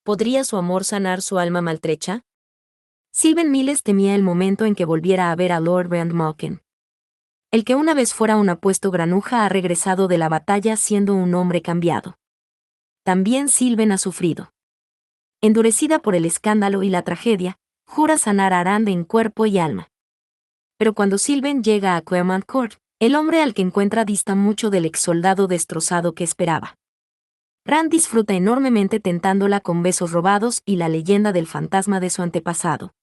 ¿Podría su amor sanar su alma maltrecha? Sylvain Miles temía el momento en que volviera a ver a Lord Brandmalkin. El que una vez fuera un apuesto granuja ha regresado de la batalla siendo un hombre cambiado. También Sylvain ha sufrido. Endurecida por el escándalo y la tragedia, jura sanar a Rand en cuerpo y alma. Pero cuando Sylvain llega a Claremont Court, el hombre al que encuentra dista mucho del ex soldado destrozado que esperaba. Rand disfruta enormemente tentándola con besos robados y la leyenda del fantasma de su antepasado.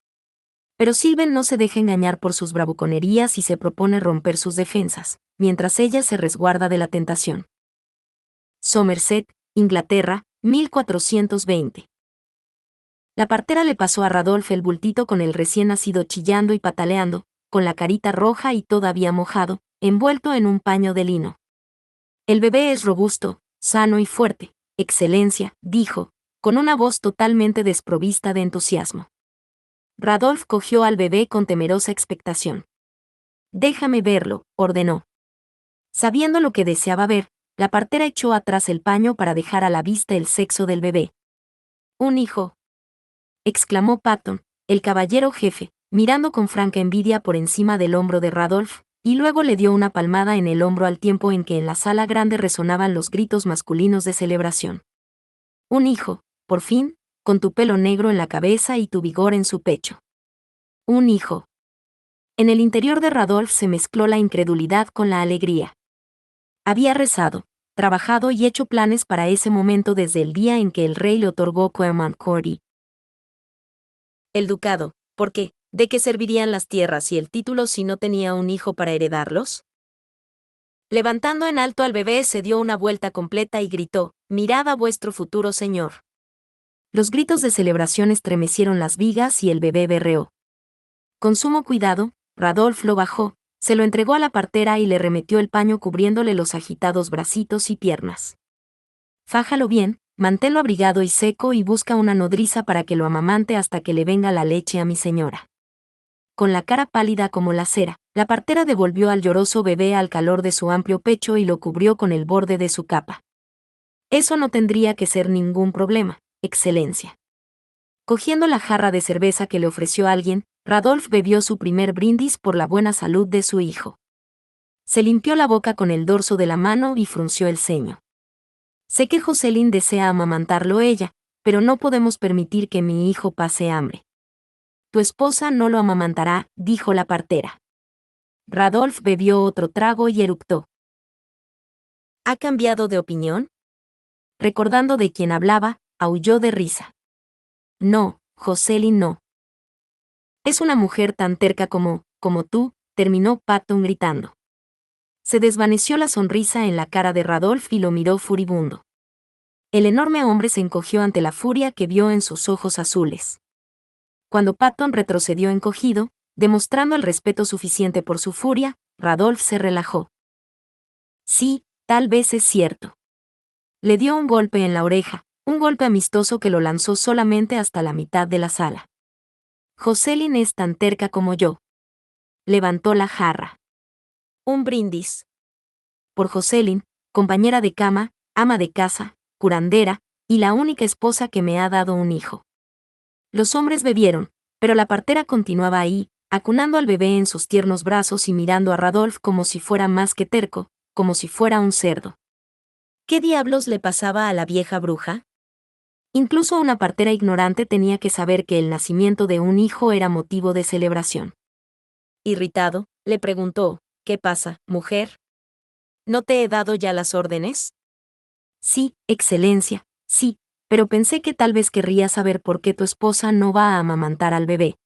Pero Sylvain no se deja engañar por sus bravuconerías y se propone romper sus defensas, mientras ella se resguarda de la tentación. Somerset, Inglaterra, 1420. La partera le pasó a Radolf el bultito con el recién nacido chillando y pataleando, con la carita roja y todavía mojado, envuelto en un paño de lino. El bebé es robusto, sano y fuerte, Excelencia, dijo, con una voz totalmente desprovista de entusiasmo. Radolf cogió al bebé con temerosa expectación. Déjame verlo, ordenó. Sabiendo lo que deseaba ver, la partera echó atrás el paño para dejar a la vista el sexo del bebé. Un hijo, exclamó Patton, el caballero jefe, mirando con franca envidia por encima del hombro de Radolf, y luego le dio una palmada en el hombro al tiempo en que en la sala grande resonaban los gritos masculinos de celebración. Un hijo, por fin, con tu pelo negro en la cabeza y tu vigor en su pecho. Un hijo. En el interior de Radolf se mezcló la incredulidad con la alegría. Había rezado, trabajado y hecho planes para ese momento desde el día en que el rey le otorgó Claremont Court y el ducado, ¿por qué? ¿De qué servirían las tierras y el título si no tenía un hijo para heredarlos? Levantando en alto al bebé se dio una vuelta completa y gritó, «Mirad a vuestro futuro señor». Los gritos de celebración estremecieron las vigas y el bebé berreó. Con sumo cuidado, Radolf lo bajó, se lo entregó a la partera y le remetió el paño cubriéndole los agitados bracitos y piernas. Fájalo bien, manténlo abrigado y seco y busca una nodriza para que lo amamante hasta que le venga la leche a mi señora. Con la cara pálida como la cera, la partera devolvió al lloroso bebé al calor de su amplio pecho y lo cubrió con el borde de su capa. Eso no tendría que ser ningún problema, Excelencia. Cogiendo la jarra de cerveza que le ofreció alguien, Radolf bebió su primer brindis por la buena salud de su hijo. Se limpió la boca con el dorso de la mano y frunció el ceño. Sé que Jocelyn desea amamantarlo ella, pero no podemos permitir que mi hijo pase hambre. Tu esposa no lo amamantará, dijo la partera. Radolf bebió otro trago y eructó. ¿Ha cambiado de opinión? Recordando de quién hablaba, aulló de risa. No, Jocelyn no. Es una mujer tan terca como tú, terminó Patton gritando. Se desvaneció la sonrisa en la cara de Radolf y lo miró furibundo. El enorme hombre se encogió ante la furia que vio en sus ojos azules. Cuando Patton retrocedió encogido, demostrando el respeto suficiente por su furia, Radolf se relajó. Sí, tal vez es cierto. Le dio un golpe en la oreja, un golpe amistoso que lo lanzó solamente hasta la mitad de la sala. Jocelyn es tan terca como yo. Levantó la jarra. Un brindis. Por Jocelyn, compañera de cama, ama de casa, curandera, y la única esposa que me ha dado un hijo. Los hombres bebieron, pero la partera continuaba ahí, acunando al bebé en sus tiernos brazos y mirando a Radolf como si fuera más que terco, como si fuera un cerdo. ¿Qué diablos le pasaba a la vieja bruja? Incluso una partera ignorante tenía que saber que el nacimiento de un hijo era motivo de celebración. Irritado, le preguntó, ¿qué pasa, mujer? ¿No te he dado ya las órdenes? Sí, Excelencia, sí, pero pensé que tal vez querría saber por qué tu esposa no va a amamantar al bebé.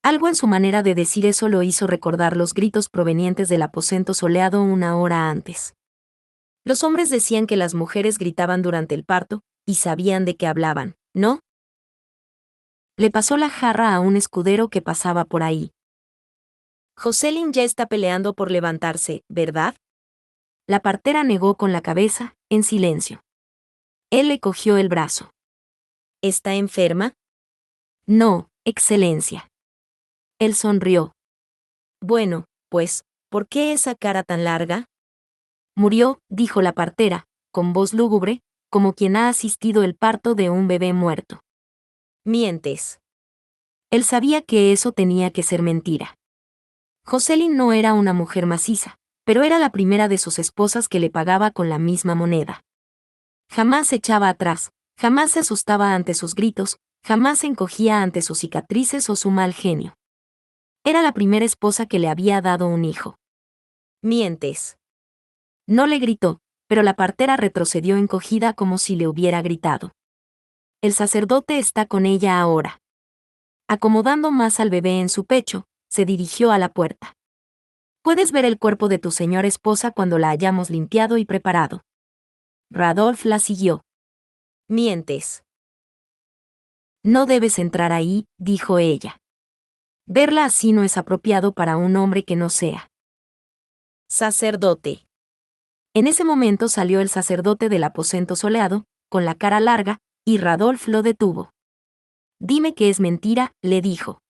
Algo en su manera de decir eso lo hizo recordar los gritos provenientes del aposento soleado una hora antes. Los hombres decían que las mujeres gritaban durante el parto, y sabían de qué hablaban, ¿no? Le pasó la jarra a un escudero que pasaba por ahí. Jocelyn ya está peleando por levantarse, ¿verdad? La partera negó con la cabeza, en silencio. Él le cogió el brazo. ¿Está enferma? No, Excelencia. Él sonrió. Bueno, pues, ¿por qué esa cara tan larga? Murió, dijo la partera, con voz lúgubre, como quien ha asistido el parto de un bebé muerto. Mientes. Él sabía que eso tenía que ser mentira. Jocelyn no era una mujer maciza, pero era la primera de sus esposas que le pagaba con la misma moneda. Jamás se echaba atrás, jamás se asustaba ante sus gritos, jamás se encogía ante sus cicatrices o su mal genio. Era la primera esposa que le había dado un hijo. Mientes. No le gritó, pero la partera retrocedió encogida como si le hubiera gritado. El sacerdote está con ella ahora. Acomodando más al bebé en su pecho, se dirigió a la puerta. Puedes ver el cuerpo de tu señora esposa cuando la hayamos limpiado y preparado. Radolf la siguió. Mientes. No debes entrar ahí, dijo ella. Verla así no es apropiado para un hombre que no sea sacerdote. En ese momento salió el sacerdote del aposento soleado, con la cara larga, y Radolf lo detuvo. Dime que es mentira, le dijo.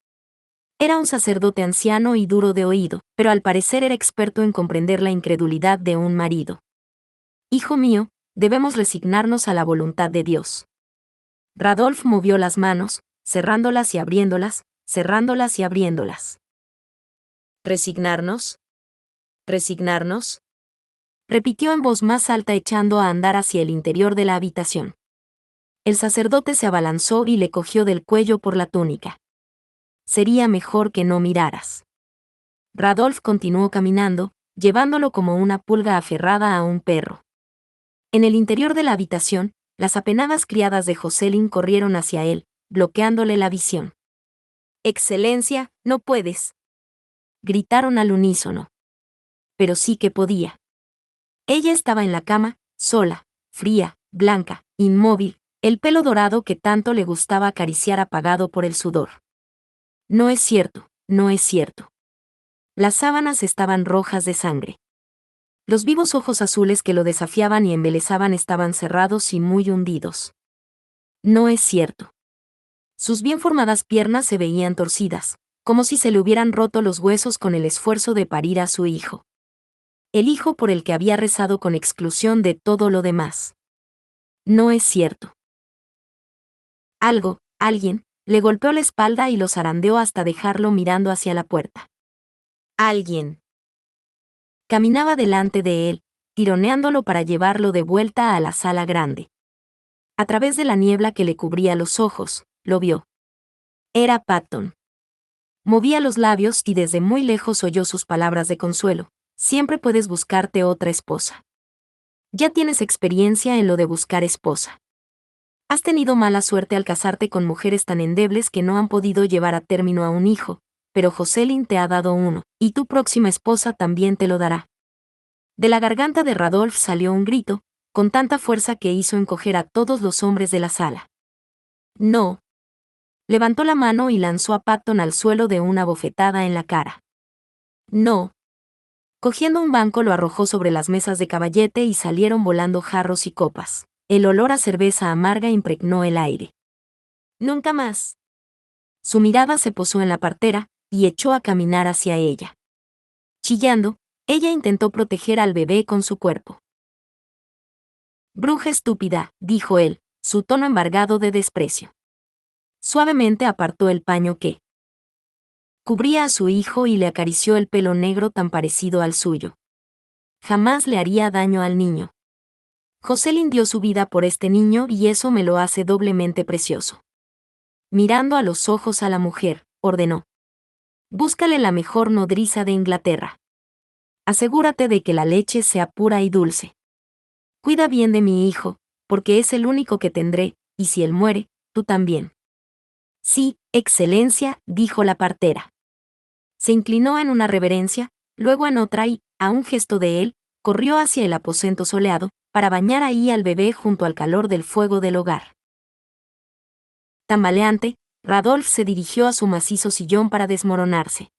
Era un sacerdote anciano y duro de oído, pero al parecer era experto en comprender la incredulidad de un marido. Hijo mío, debemos resignarnos a la voluntad de Dios. Radolf movió las manos, cerrándolas y abriéndolas, cerrándolas y abriéndolas. ¿Resignarnos? ¿Resignarnos? Repitió en voz más alta echando a andar hacia el interior de la habitación. El sacerdote se abalanzó y le cogió del cuello por la túnica. Sería mejor que no miraras. Radolf continuó caminando, llevándolo como una pulga aferrada a un perro. En el interior de la habitación, las apenadas criadas de Jocelyn corrieron hacia él, bloqueándole la visión. Excelencia, no puedes. Gritaron al unísono. Pero sí que podía. Ella estaba en la cama, sola, fría, blanca, inmóvil, el pelo dorado que tanto le gustaba acariciar apagado por el sudor. No es cierto, no es cierto. Las sábanas estaban rojas de sangre. Los vivos ojos azules que lo desafiaban y embelesaban estaban cerrados y muy hundidos. No es cierto. Sus bien formadas piernas se veían torcidas, como si se le hubieran roto los huesos con el esfuerzo de parir a su hijo. El hijo por el que había rezado con exclusión de todo lo demás. No es cierto. Alguien, le golpeó la espalda y lo zarandeó hasta dejarlo mirando hacia la puerta. Alguien. Caminaba delante de él, tironeándolo para llevarlo de vuelta a la sala grande. A través de la niebla que le cubría los ojos, lo vio. Era Patton. Movía los labios y desde muy lejos oyó sus palabras de consuelo. Siempre puedes buscarte otra esposa. Ya tienes experiencia en lo de buscar esposa. Has tenido mala suerte al casarte con mujeres tan endebles que no han podido llevar a término a un hijo, pero Jocelyn te ha dado uno, y tu próxima esposa también te lo dará. De la garganta de Radolf salió un grito, con tanta fuerza que hizo encoger a todos los hombres de la sala. No. Levantó la mano y lanzó a Patton al suelo de una bofetada en la cara. No. Cogiendo un banco lo arrojó sobre las mesas de caballete y salieron volando jarros y copas. El olor a cerveza amarga impregnó el aire. Nunca más. Su mirada se posó en la partera, y echó a caminar hacia ella. Chillando, ella intentó proteger al bebé con su cuerpo. Bruja estúpida, dijo él, su tono embargado de desprecio. Suavemente apartó el paño que cubría a su hijo y le acarició el pelo negro tan parecido al suyo. Jamás le haría daño al niño. Jocelyn dio su vida por este niño y eso me lo hace doblemente precioso. Mirando a los ojos a la mujer, ordenó. Búscale la mejor nodriza de Inglaterra. Asegúrate de que la leche sea pura y dulce. Cuida bien de mi hijo, porque es el único que tendré, y si él muere, tú también. Sí, excelencia, dijo la partera. Se inclinó en una reverencia, luego en otra y, a un gesto de él, corrió hacia el aposento soleado, para bañar ahí al bebé junto al calor del fuego del hogar. Tambaleante, Radolf se dirigió a su macizo sillón para desmoronarse.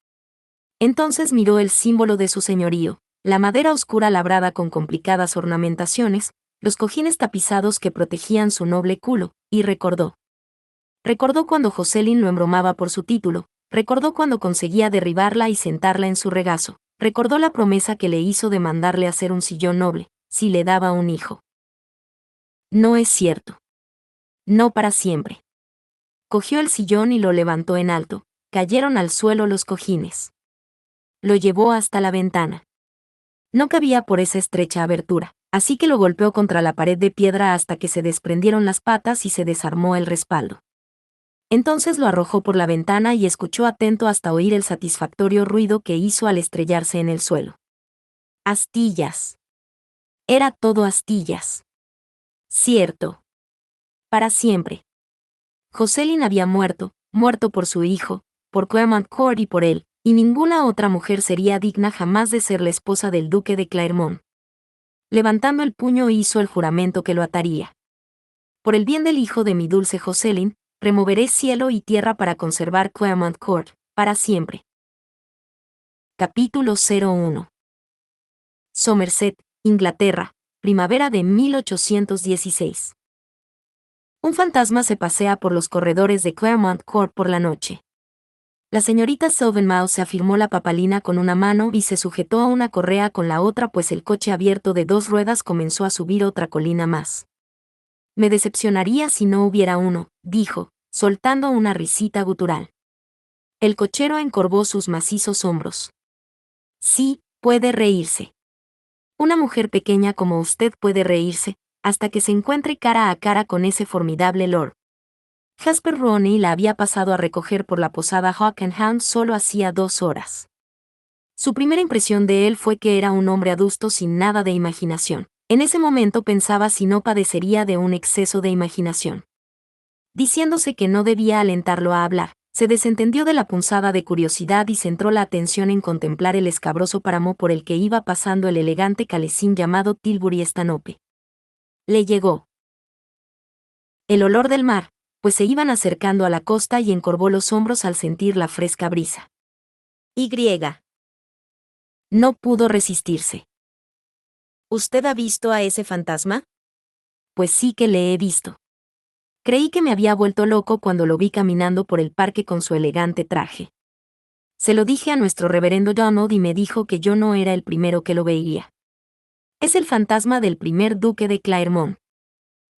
Entonces miró el símbolo de su señorío, la madera oscura labrada con complicadas ornamentaciones, los cojines tapizados que protegían su noble culo, y recordó. Recordó cuando Jocelyn lo embromaba por su título, recordó cuando conseguía derribarla y sentarla en su regazo, recordó la promesa que le hizo de mandarle hacer un sillón noble, si le daba un hijo. No es cierto. No para siempre. Cogió el sillón y lo levantó en alto. Cayeron al suelo los cojines. Lo llevó hasta la ventana. No cabía por esa estrecha abertura, así que lo golpeó contra la pared de piedra hasta que se desprendieron las patas y se desarmó el respaldo. Entonces lo arrojó por la ventana y escuchó atento hasta oír el satisfactorio ruido que hizo al estrellarse en el suelo. Astillas. Era todo astillas. Cierto. Para siempre. Jocelyn había muerto por su hijo, por Claremont Court y por él, y ninguna otra mujer sería digna jamás de ser la esposa del duque de Claremont. Levantando el puño hizo el juramento que lo ataría. Por el bien del hijo de mi dulce Jocelyn, removeré cielo y tierra para conservar Claremont Court, para siempre. Capítulo 01. Somerset, Inglaterra, primavera de 1816. Un fantasma se pasea por los corredores de Claremont Court por la noche. La señorita Silvermouth se afirmó la papalina con una mano y se sujetó a una correa con la otra, pues el coche abierto de 2 ruedas comenzó a subir otra colina más. Me decepcionaría si no hubiera uno, dijo, soltando una risita gutural. El cochero encorvó sus macizos hombros. Sí, puede reírse. Una mujer pequeña como usted puede reírse, hasta que se encuentre cara a cara con ese formidable lord. Jasper Roney la había pasado a recoger por la posada Hawk and Hound solo hacía 2 horas. Su primera impresión de él fue que era un hombre adusto sin nada de imaginación. En ese momento pensaba si no padecería de un exceso de imaginación. Diciéndose que no debía alentarlo a hablar, se desentendió de la punzada de curiosidad y centró la atención en contemplar el escabroso páramo por el que iba pasando el elegante calesín llamado Tilbury Stanhope. Le llegó el olor del mar, pues se iban acercando a la costa, y encorvó los hombros al sentir la fresca brisa. Y. No pudo resistirse. ¿Usted ha visto a ese fantasma? Pues sí que le he visto. Creí que me había vuelto loco cuando lo vi caminando por el parque con su elegante traje. Se lo dije a nuestro reverendo Donald y me dijo que yo no era el primero que lo veía. Es el fantasma del primer duque de Claremont.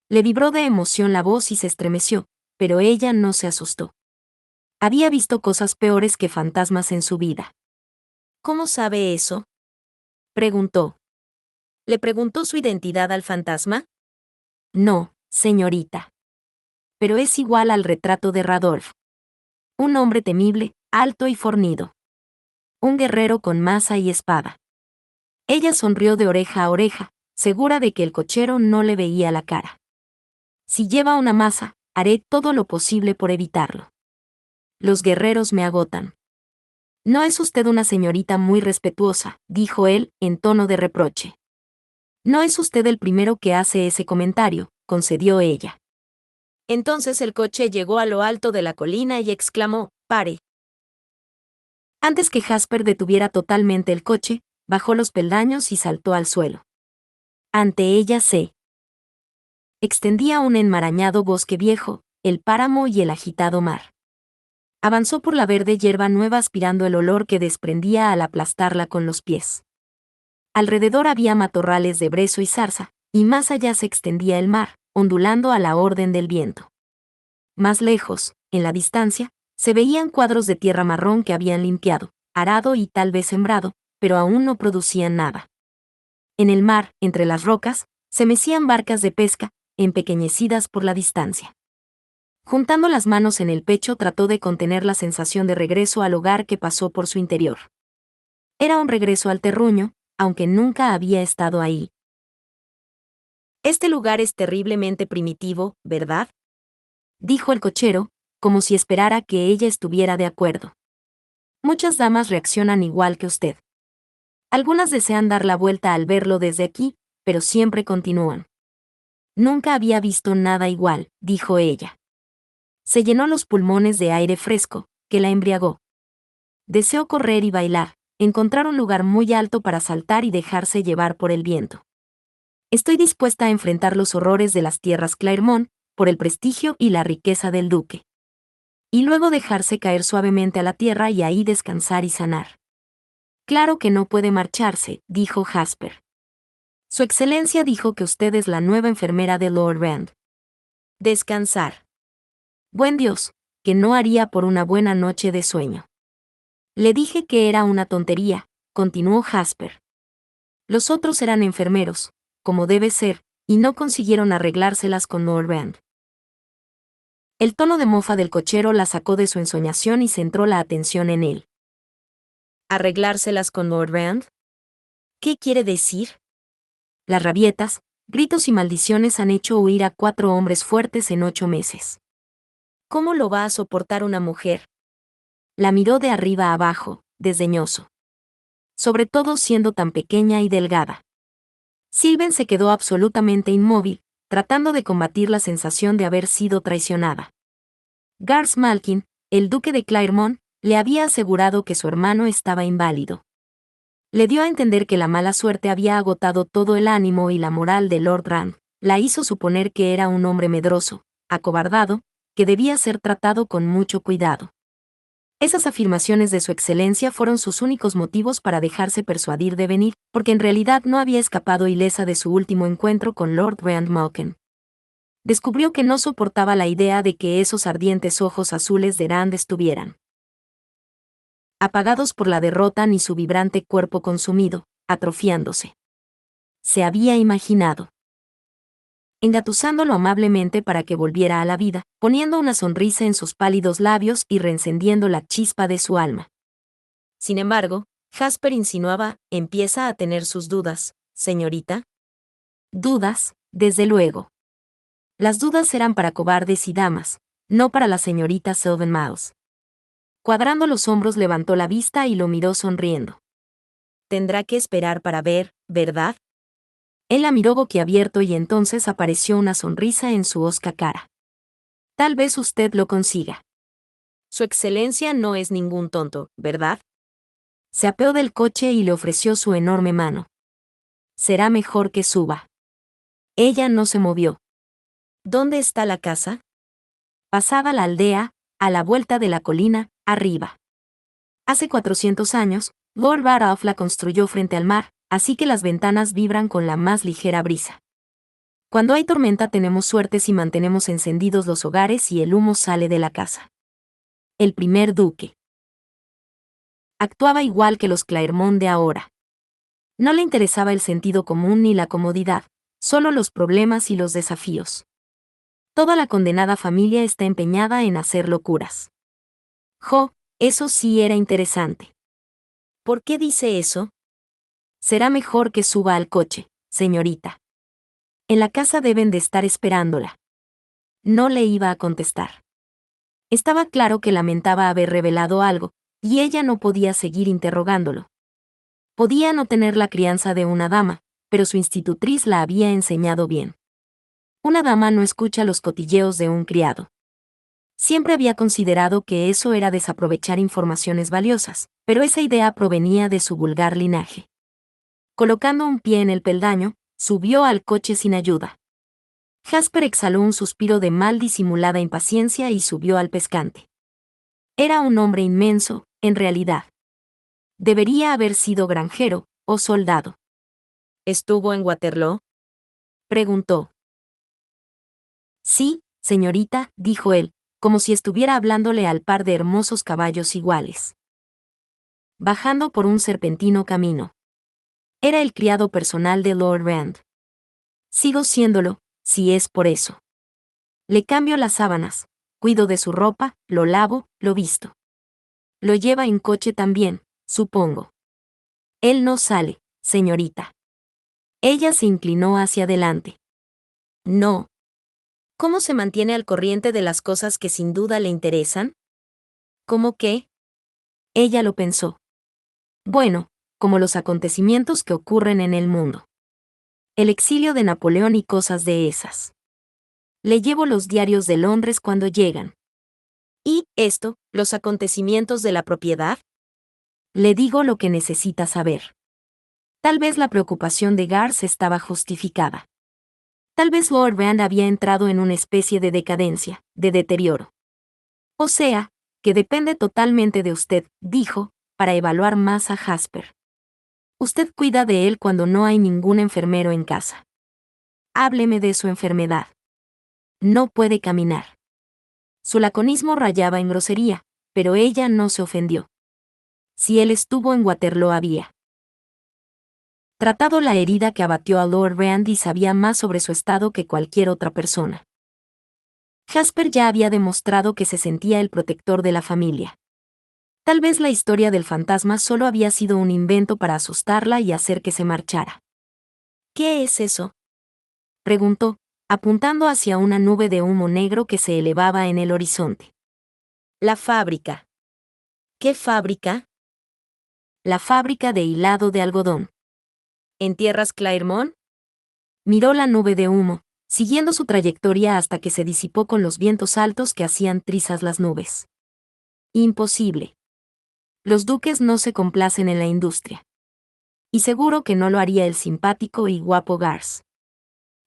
Le vibró de emoción la voz y se estremeció, pero ella no se asustó. Había visto cosas peores que fantasmas en su vida. ¿Cómo sabe eso?, preguntó. ¿Le preguntó su identidad al fantasma? No, señorita. Pero es igual al retrato de Radolf. Un hombre temible, alto y fornido. Un guerrero con maza y espada. Ella sonrió de oreja a oreja, segura de que el cochero no le veía la cara. Si lleva una maza, haré todo lo posible por evitarlo. Los guerreros me agotan. No es usted una señorita muy respetuosa, dijo él, en tono de reproche. No es usted el primero que hace ese comentario, concedió ella. Entonces el coche llegó a lo alto de la colina y exclamó, «¡Pare!». Antes que Jasper detuviera totalmente el coche, bajó los peldaños y saltó al suelo. Ante ella se extendía un enmarañado bosque viejo, el páramo y el agitado mar. Avanzó por la verde hierba nueva aspirando el olor que desprendía al aplastarla con los pies. Alrededor había matorrales de brezo y zarza, y más allá se extendía el mar, ondulando a la orden del viento. Más lejos, en la distancia, se veían cuadros de tierra marrón que habían limpiado, arado y tal vez sembrado, pero aún no producían nada. En el mar, entre las rocas, se mecían barcas de pesca, empequeñecidas por la distancia. Juntando las manos en el pecho trató de contener la sensación de regreso al hogar que pasó por su interior. Era un regreso al terruño, aunque nunca había estado ahí. Este lugar es terriblemente primitivo, ¿verdad?, dijo el cochero, como si esperara que ella estuviera de acuerdo. Muchas damas reaccionan igual que usted. Algunas desean dar la vuelta al verlo desde aquí, pero siempre continúan. Nunca había visto nada igual, dijo ella. Se llenó los pulmones de aire fresco, que la embriagó. Deseó correr y bailar, encontrar un lugar muy alto para saltar y dejarse llevar por el viento. Estoy dispuesta a enfrentar los horrores de las tierras Claremont, por el prestigio y la riqueza del duque. Y luego dejarse caer suavemente a la tierra y ahí descansar y sanar. Claro que no puede marcharse, dijo Jasper. Su Excelencia dijo que usted es la nueva enfermera de Lord Rand. Descansar. Buen Dios, que no haría por una buena noche de sueño. Le dije que era una tontería, continuó Jasper. Los otros eran enfermeros, como debe ser, y no consiguieron arreglárselas con Lord Rand. El tono de mofa del cochero la sacó de su ensoñación y centró la atención en él. ¿Arreglárselas con Lord Rand? ¿Qué quiere decir? Las rabietas, gritos y maldiciones han hecho huir a 4 hombres fuertes en 8 meses. ¿Cómo lo va a soportar una mujer? La miró de arriba a abajo, desdeñoso. Sobre todo siendo tan pequeña y delgada. Sylven se quedó absolutamente inmóvil, tratando de combatir la sensación de haber sido traicionada. Garth Malkin, el duque de Claremont, le había asegurado que su hermano estaba inválido. Le dio a entender que la mala suerte había agotado todo el ánimo y la moral de Lord Rand, la hizo suponer que era un hombre medroso, acobardado, que debía ser tratado con mucho cuidado. Esas afirmaciones de su excelencia fueron sus únicos motivos para dejarse persuadir de venir, porque en realidad no había escapado ilesa de su último encuentro con Lord Rand Malkin. Descubrió que no soportaba la idea de que esos ardientes ojos azules de Rand estuvieran apagados por la derrota ni su vibrante cuerpo consumido, atrofiándose. Se había imaginado engatusándolo amablemente para que volviera a la vida, poniendo una sonrisa en sus pálidos labios y reencendiendo la chispa de su alma. Sin embargo, Jasper insinuaba, ¿empieza a tener sus dudas, señorita? Dudas, desde luego. Las dudas eran para cobardes y damas, no para la señorita Sylvan Miles. Cuadrando los hombros levantó la vista y lo miró sonriendo. Tendrá que esperar para ver, ¿verdad? Él la miró boquiabierto y entonces apareció una sonrisa en su hosca cara. Tal vez usted lo consiga. Su excelencia no es ningún tonto, ¿verdad? Se apeó del coche y le ofreció su enorme mano. Será mejor que suba. Ella no se movió. ¿Dónde está la casa? Pasada la aldea, a la vuelta de la colina, arriba. Hace 400 años, Lord Baratheon la construyó frente al mar, así que las ventanas vibran con la más ligera brisa. Cuando hay tormenta tenemos suerte si mantenemos encendidos los hogares y el humo sale de la casa. El primer duque actuaba igual que los Claremont de ahora. No le interesaba el sentido común ni la comodidad, solo los problemas y los desafíos. Toda la condenada familia está empeñada en hacer locuras. Eso sí era interesante. ¿Por qué dice eso? Será mejor que suba al coche, señorita. En la casa deben de estar esperándola. No le iba a contestar. Estaba claro que lamentaba haber revelado algo, y ella no podía seguir interrogándolo. Podía no tener la crianza de una dama, pero su institutriz la había enseñado bien. Una dama no escucha los cotilleos de un criado. Siempre había considerado que eso era desaprovechar informaciones valiosas, pero esa idea provenía de su vulgar linaje. Colocando un pie en el peldaño, subió al coche sin ayuda. Jasper exhaló un suspiro de mal disimulada impaciencia y subió al pescante. Era un hombre inmenso, en realidad. Debería haber sido granjero, o soldado. ¿Estuvo en Waterloo? Preguntó. Sí, señorita, dijo él, como si estuviera hablándole al par de hermosos caballos iguales. Bajando por un serpentino camino. Era el criado personal de Lord Rand. Sigo siéndolo, si es por eso. Le cambio las sábanas, cuido de su ropa, lo lavo, lo visto. Lo lleva en coche también, supongo. Él no sale, señorita. Ella se inclinó hacia adelante. No. ¿Cómo se mantiene al corriente de las cosas que sin duda le interesan? ¿Cómo qué? Ella lo pensó. Bueno, como los acontecimientos que ocurren en el mundo. El exilio de Napoleón y cosas de esas. Le llevo los diarios de Londres cuando llegan. ¿Y esto, los acontecimientos de la propiedad? Le digo lo que necesita saber. Tal vez la preocupación de Garth estaba justificada. Tal vez Lord Rand había entrado en una especie de decadencia, de deterioro. O sea, que depende totalmente de usted, dijo, para evaluar más a Jasper. Usted cuida de él cuando no hay ningún enfermero en casa. Hábleme de su enfermedad. No puede caminar. Su laconismo rayaba en grosería, pero ella no se ofendió. Si él estuvo en Waterloo había tratado la herida que abatió a Lord Rand y sabía más sobre su estado que cualquier otra persona. Jasper ya había demostrado que se sentía el protector de la familia. Tal vez la historia del fantasma solo había sido un invento para asustarla y hacer que se marchara. ¿Qué es eso?, preguntó, apuntando hacia una nube de humo negro que se elevaba en el horizonte. La fábrica. ¿Qué fábrica? La fábrica de hilado de algodón. ¿En tierras Claremont? Miró la nube de humo, siguiendo su trayectoria hasta que se disipó con los vientos altos que hacían trizas las nubes. Imposible. Los duques no se complacen en la industria. Y seguro que no lo haría el simpático y guapo Garth.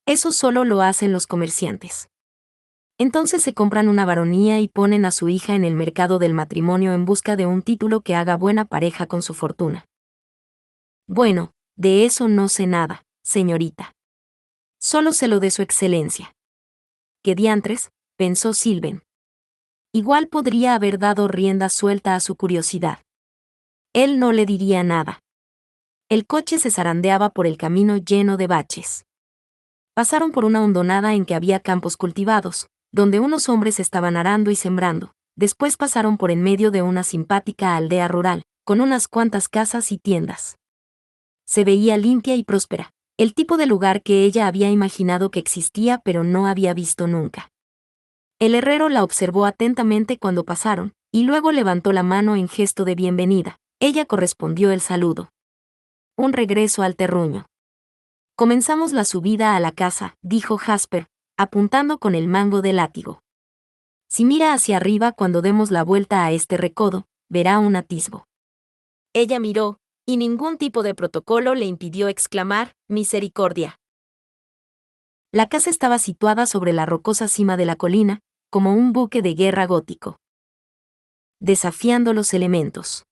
Eso solo lo hacen los comerciantes. Entonces se compran una baronía y ponen a su hija en el mercado del matrimonio en busca de un título que haga buena pareja con su fortuna. Bueno, de eso no sé nada, señorita. Solo sé lo de su excelencia. ¿Qué diantres?, pensó Sylvain. Igual podría haber dado rienda suelta a su curiosidad. Él no le diría nada. El coche se zarandeaba por el camino lleno de baches. Pasaron por una hondonada en que había campos cultivados, donde unos hombres estaban arando y sembrando. Después pasaron por en medio de una simpática aldea rural, con unas cuantas casas y tiendas. Se veía limpia y próspera, el tipo de lugar que ella había imaginado que existía pero no había visto nunca. El herrero la observó atentamente cuando pasaron, y luego levantó la mano en gesto de bienvenida. Ella correspondió el saludo. Un regreso al terruño. Comenzamos la subida a la casa, dijo Jasper, apuntando con el mango del látigo. Si mira hacia arriba cuando demos la vuelta a este recodo, verá un atisbo. Ella miró, y ningún tipo de protocolo le impidió exclamar, misericordia. La casa estaba situada sobre la rocosa cima de la colina, como un buque de guerra gótico. Desafiando los elementos.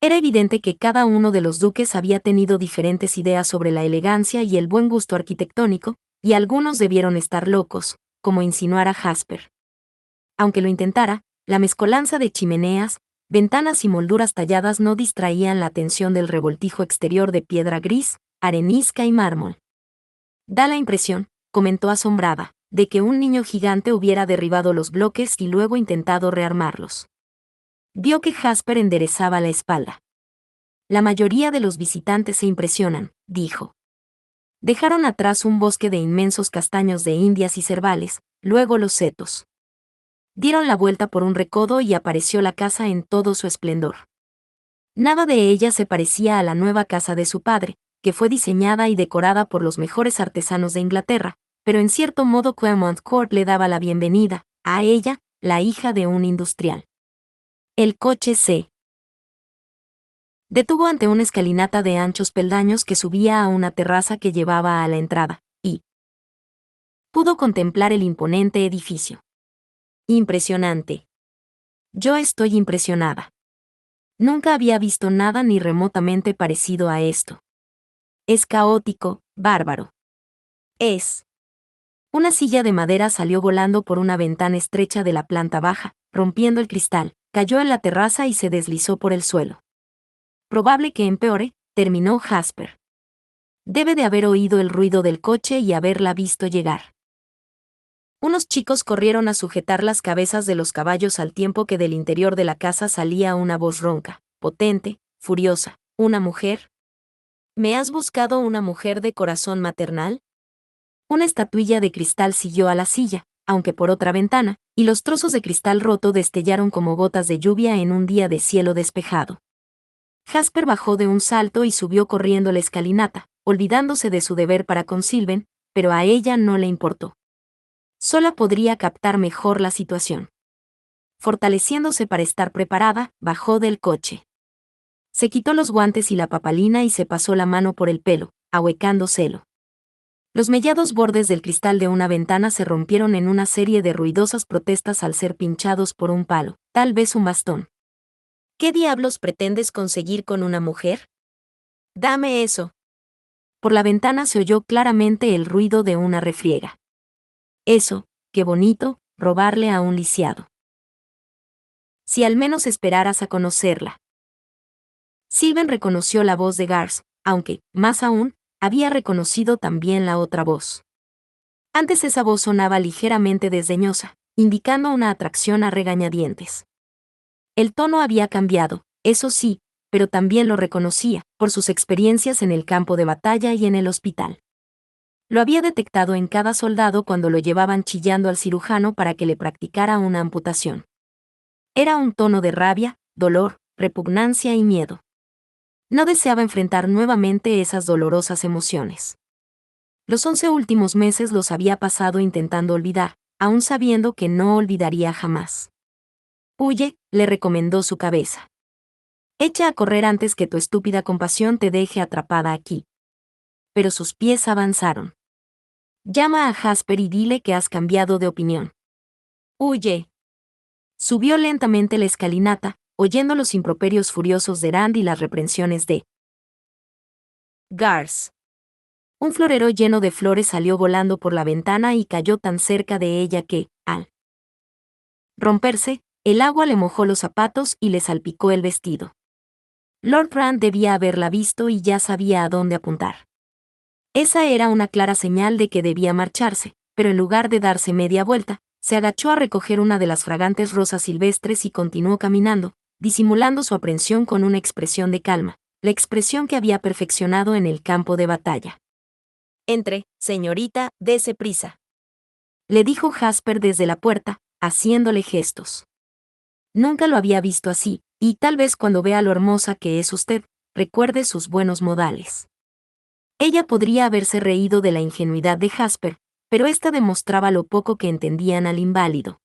Era evidente que cada uno de los duques había tenido diferentes ideas sobre la elegancia y el buen gusto arquitectónico, y algunos debieron estar locos, como insinuara Jasper. Aunque lo intentara, la mezcolanza de chimeneas, ventanas y molduras talladas no distraían la atención del revoltijo exterior de piedra gris, arenisca y mármol. Da la impresión, comentó asombrada, de que un niño gigante hubiera derribado los bloques y luego intentado rearmarlos. Vio que Jasper enderezaba la espalda. La mayoría de los visitantes se impresionan, dijo. Dejaron atrás un bosque de inmensos castaños de indias y cervales, luego los setos. Dieron la vuelta por un recodo y apareció la casa en todo su esplendor. Nada de ella se parecía a la nueva casa de su padre, que fue diseñada y decorada por los mejores artesanos de Inglaterra, pero en cierto modo Claremont Court le daba la bienvenida, a ella, la hija de un industrial. El coche se detuvo ante una escalinata de anchos peldaños que subía a una terraza que llevaba a la entrada, y pudo contemplar el imponente edificio. Impresionante. Yo estoy impresionada. Nunca había visto nada ni remotamente parecido a esto. Es caótico, bárbaro. Es. Una silla de madera salió volando por una ventana estrecha de la planta baja, rompiendo el cristal, cayó en la terraza y se deslizó por el suelo. Probable que empeore, terminó Jasper. Debe de haber oído el ruido del coche y haberla visto llegar. Unos chicos corrieron a sujetar las cabezas de los caballos al tiempo que del interior de la casa salía una voz ronca, potente, furiosa. ¿Una mujer? ¿Me has buscado una mujer de corazón maternal? Una estatuilla de cristal siguió a la silla, aunque por otra ventana, y los trozos de cristal roto destellaron como gotas de lluvia en un día de cielo despejado. Jasper bajó de un salto y subió corriendo la escalinata, olvidándose de su deber para con Sylvain, pero a ella no le importó. Sola podría captar mejor la situación. Fortaleciéndose para estar preparada, bajó del coche. Se quitó los guantes y la papalina y se pasó la mano por el pelo, ahuecándoselo. Los mellados bordes del cristal de una ventana se rompieron en una serie de ruidosas protestas al ser pinchados por un palo, tal vez un bastón. ¿Qué diablos pretendes conseguir con una mujer? Dame eso. Por la ventana se oyó claramente el ruido de una refriega. Eso, qué bonito, robarle a un lisiado. Si al menos esperaras a conocerla. Sylvan reconoció la voz de Garth, aunque, más aún, había reconocido también la otra voz. Antes esa voz sonaba ligeramente desdeñosa, indicando una atracción a regañadientes. El tono había cambiado, eso sí, pero también lo reconocía, por sus experiencias en el campo de batalla y en el hospital. Lo había detectado en cada soldado cuando lo llevaban chillando al cirujano para que le practicara una amputación. Era un tono de rabia, dolor, repugnancia y miedo. No deseaba enfrentar nuevamente esas dolorosas emociones. Los 11 últimos meses los había pasado intentando olvidar, aún sabiendo que no olvidaría jamás. Huye, le recomendó su cabeza. Echa a correr antes que tu estúpida compasión te deje atrapada aquí. Pero sus pies avanzaron. Llama a Jasper y dile que has cambiado de opinión. Huye. Subió lentamente la escalinata, oyendo los improperios furiosos de Rand y las reprensiones de Garth. Un florero lleno de flores salió volando por la ventana y cayó tan cerca de ella que, al romperse, el agua le mojó los zapatos y le salpicó el vestido. Lord Rand debía haberla visto y ya sabía a dónde apuntar. Esa era una clara señal de que debía marcharse, pero en lugar de darse media vuelta, se agachó a recoger una de las fragantes rosas silvestres y continuó caminando, disimulando su aprensión con una expresión de calma, la expresión que había perfeccionado en el campo de batalla. Entre, señorita, dése prisa. Le dijo Jasper desde la puerta, haciéndole gestos. Nunca lo había visto así, y tal vez cuando vea lo hermosa que es usted, recuerde sus buenos modales. Ella podría haberse reído de la ingenuidad de Jasper, pero ésta demostraba lo poco que entendían al inválido.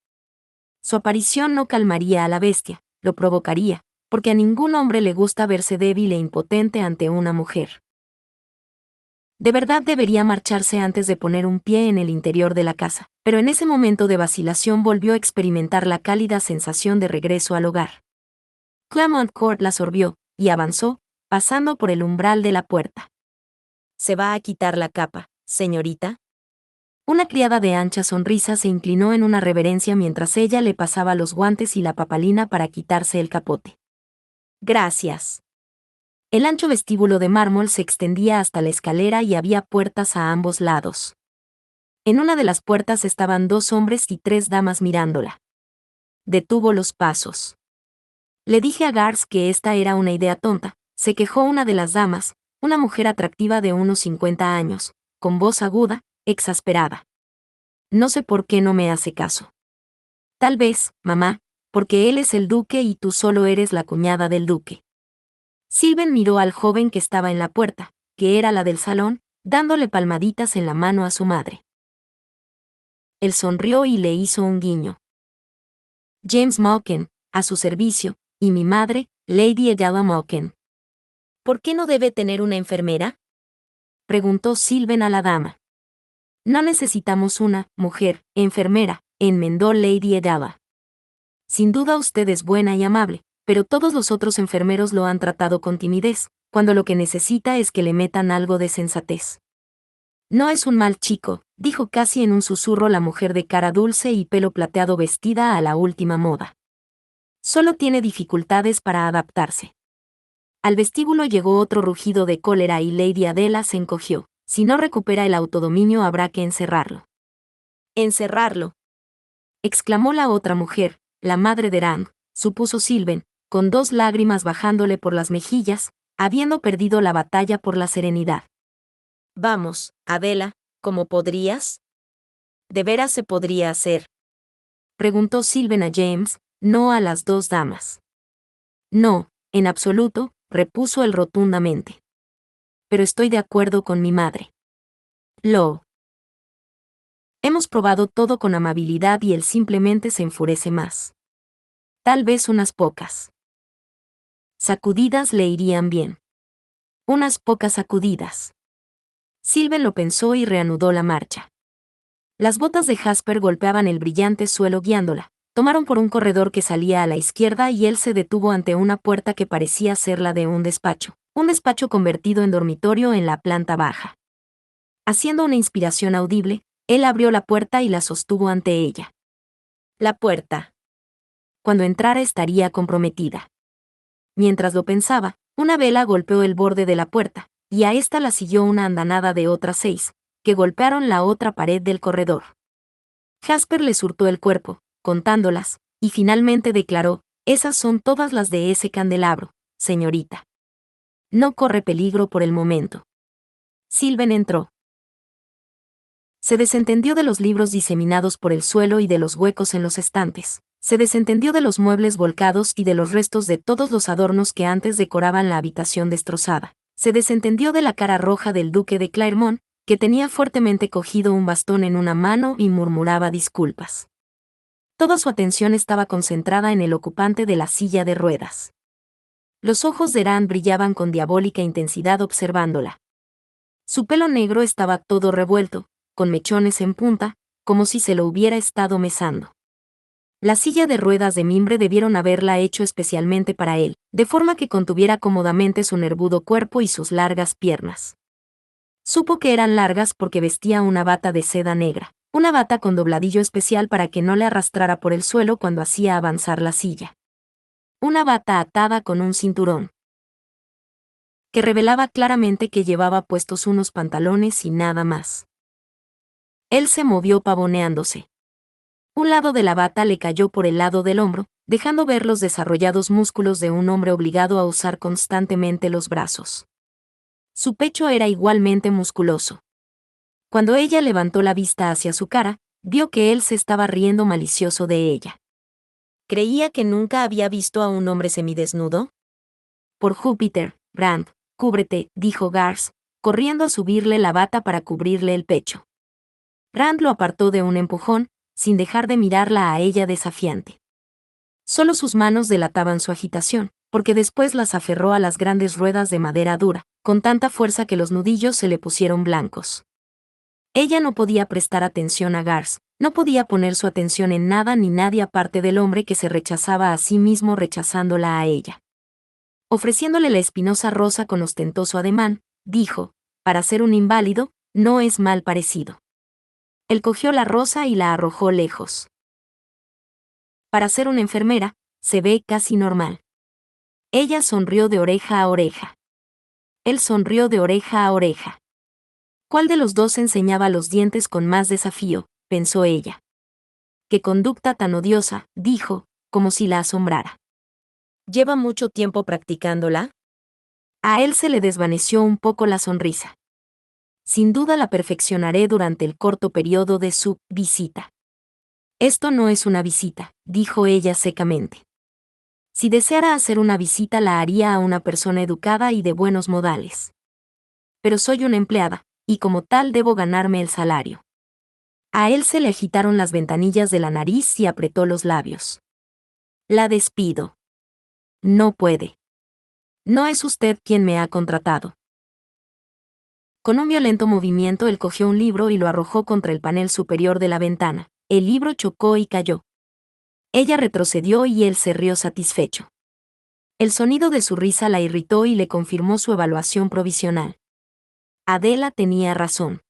Su aparición no calmaría a la bestia, lo provocaría, porque a ningún hombre le gusta verse débil e impotente ante una mujer. De verdad debería marcharse antes de poner un pie en el interior de la casa, pero en ese momento de vacilación volvió a experimentar la cálida sensación de regreso al hogar. Claremont Court la sorbió, y avanzó, pasando por el umbral de la puerta. ¿Se va a quitar la capa, señorita? Una criada de ancha sonrisa se inclinó en una reverencia mientras ella le pasaba los guantes y la papalina para quitarse el capote. Gracias. El ancho vestíbulo de mármol se extendía hasta la escalera y había puertas a ambos lados. En una de las puertas estaban 2 hombres y 3 damas mirándola. Detuvo los pasos. Le dije a Garth que esta era una idea tonta, se quejó una de las damas, una mujer atractiva de unos 50 años, con voz aguda, exasperada. No sé por qué no me hace caso. Tal vez, mamá, porque él es el duque y tú solo eres la cuñada del duque. Sylvan miró al joven que estaba en la puerta, que era la del salón, dándole palmaditas en la mano a su madre. Él sonrió y le hizo un guiño. James Malkin, a su servicio, y mi madre, Lady Adela Malkin. ¿Por qué no debe tener una enfermera? Preguntó Sylvan a la dama. No necesitamos una mujer enfermera, enmendó Lady Adela. Sin duda usted es buena y amable, pero todos los otros enfermeros lo han tratado con timidez, cuando lo que necesita es que le metan algo de sensatez. No es un mal chico, dijo casi en un susurro la mujer de cara dulce y pelo plateado vestida a la última moda. Solo tiene dificultades para adaptarse. Al vestíbulo llegó otro rugido de cólera y Lady Adela se encogió. Si no recupera el autodominio habrá que encerrarlo. ¿Encerrarlo?, exclamó la otra mujer, la madre de Rand, supuso Sylvan, con 2 lágrimas bajándole por las mejillas, habiendo perdido la batalla por la serenidad. Vamos, Adela, ¿cómo podrías? ¿De veras se podría hacer?, preguntó Sylvan a James, no a las 2 damas. No, en absoluto, repuso él rotundamente. Pero estoy de acuerdo con mi madre. Hemos probado todo con amabilidad y él simplemente se enfurece más. Tal vez unas pocas sacudidas le irían bien. Unas pocas sacudidas. Sylvan lo pensó y reanudó la marcha. Las botas de Jasper golpeaban el brillante suelo guiándola. Tomaron por un corredor que salía a la izquierda y él se detuvo ante una puerta que parecía ser la de un despacho. un despacho convertido en dormitorio en la planta baja. Haciendo una inspiración audible, él abrió la puerta y la sostuvo ante ella. La puerta. Cuando entrara estaría comprometida. Mientras lo pensaba, una vela golpeó el borde de la puerta, y a esta la siguió una andanada de otras 6, que golpearon la otra pared del corredor. Jasper le surtó el cuerpo, contándolas, y finalmente declaró: esas son todas las de ese candelabro, señorita. No corre peligro por el momento. Sylvain entró. Se desentendió de los libros diseminados por el suelo y de los huecos en los estantes. Se desentendió de los muebles volcados y de los restos de todos los adornos que antes decoraban la habitación destrozada. Se desentendió de la cara roja del duque de Claremont, que tenía fuertemente cogido un bastón en una mano y murmuraba disculpas. Toda su atención estaba concentrada en el ocupante de la silla de ruedas. Los ojos de Rand brillaban con diabólica intensidad observándola. Su pelo negro estaba todo revuelto, con mechones en punta, como si se lo hubiera estado mesando. La silla de ruedas de mimbre debieron haberla hecho especialmente para él, de forma que contuviera cómodamente su nervudo cuerpo y sus largas piernas. Supo que eran largas porque vestía una bata de seda negra, una bata con dobladillo especial para que no le arrastrara por el suelo cuando hacía avanzar la silla. Una bata atada con un cinturón, que revelaba claramente que llevaba puestos unos pantalones y nada más. Él se movió pavoneándose. Un lado de la bata le cayó por el lado del hombro, dejando ver los desarrollados músculos de un hombre obligado a usar constantemente los brazos. Su pecho era igualmente musculoso. Cuando ella levantó la vista hacia su cara, vio que él se estaba riendo malicioso de ella. ¿Creía que nunca había visto a un hombre semidesnudo? Por Júpiter, Rand, cúbrete, dijo Garth, corriendo a subirle la bata para cubrirle el pecho. Rand lo apartó de un empujón, sin dejar de mirarla a ella desafiante. Solo sus manos delataban su agitación, porque después las aferró a las grandes ruedas de madera dura, con tanta fuerza que los nudillos se le pusieron blancos. Ella no podía prestar atención a Garth, no podía poner su atención en nada ni nadie aparte del hombre que se rechazaba a sí mismo rechazándola a ella. Ofreciéndole la espinosa rosa con ostentoso ademán, dijo: para ser un inválido, no es mal parecido. Él cogió la rosa y la arrojó lejos. Para ser una enfermera, se ve casi normal. Ella sonrió de oreja a oreja. Él sonrió de oreja a oreja. ¿Cuál de los dos enseñaba los dientes con más desafío?, pensó ella. Qué conducta tan odiosa, dijo, como si la asombrara. ¿Lleva mucho tiempo practicándola? A él se le desvaneció un poco la sonrisa. Sin duda la perfeccionaré durante el corto periodo de su visita. Esto no es una visita, dijo ella secamente. Si deseara hacer una visita la haría a una persona educada y de buenos modales. Pero soy una empleada, y como tal debo ganarme el salario. A él se le agitaron las ventanillas de la nariz y apretó los labios. La despido. No puede. No es usted quien me ha contratado. Con un violento movimiento él cogió un libro y lo arrojó contra el panel superior de la ventana. El libro chocó y cayó. Ella retrocedió y él se rió satisfecho. El sonido de su risa la irritó y le confirmó su evaluación provisional. Adela tenía razón.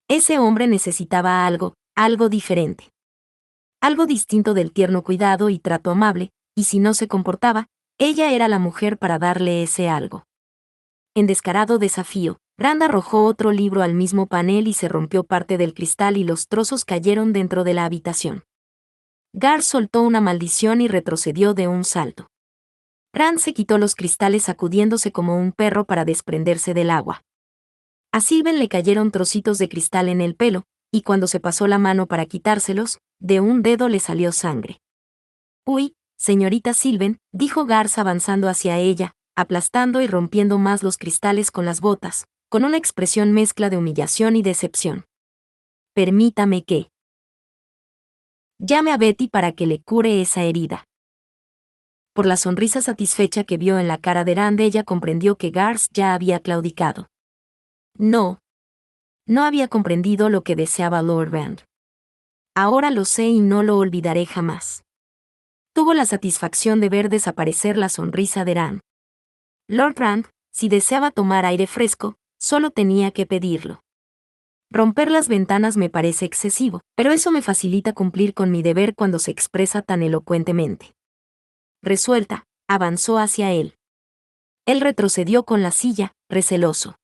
Ese hombre necesitaba algo diferente. Algo distinto del tierno cuidado y trato amable, y si no se comportaba, ella era la mujer para darle ese algo. En descarado desafío, Rand arrojó otro libro al mismo panel y se rompió parte del cristal y los trozos cayeron dentro de la habitación. Garth soltó una maldición y retrocedió de un salto. Rand se quitó los cristales sacudiéndose como un perro para desprenderse del agua. A Sylvain le cayeron trocitos de cristal en el pelo, y cuando se pasó la mano para quitárselos, de un dedo le salió sangre. «Uy, señorita Sylvain», dijo Garth avanzando hacia ella, aplastando y rompiendo más los cristales con las botas, con una expresión mezcla de humillación y decepción. «Permítame que llame a Betty para que le cure esa herida». Por la sonrisa satisfecha que vio en la cara de Rand, ella comprendió que Garth ya había claudicado. No había comprendido lo que deseaba Lord Rand. Ahora lo sé y no lo olvidaré jamás. Tuvo la satisfacción de ver desaparecer la sonrisa de Rand. Lord Rand, Si deseaba tomar aire fresco, solo tenía que pedirlo. Romper las ventanas me parece excesivo, pero eso me facilita cumplir con mi deber cuando se expresa tan elocuentemente. Resuelta, avanzó hacia él. Él retrocedió con la silla, receloso.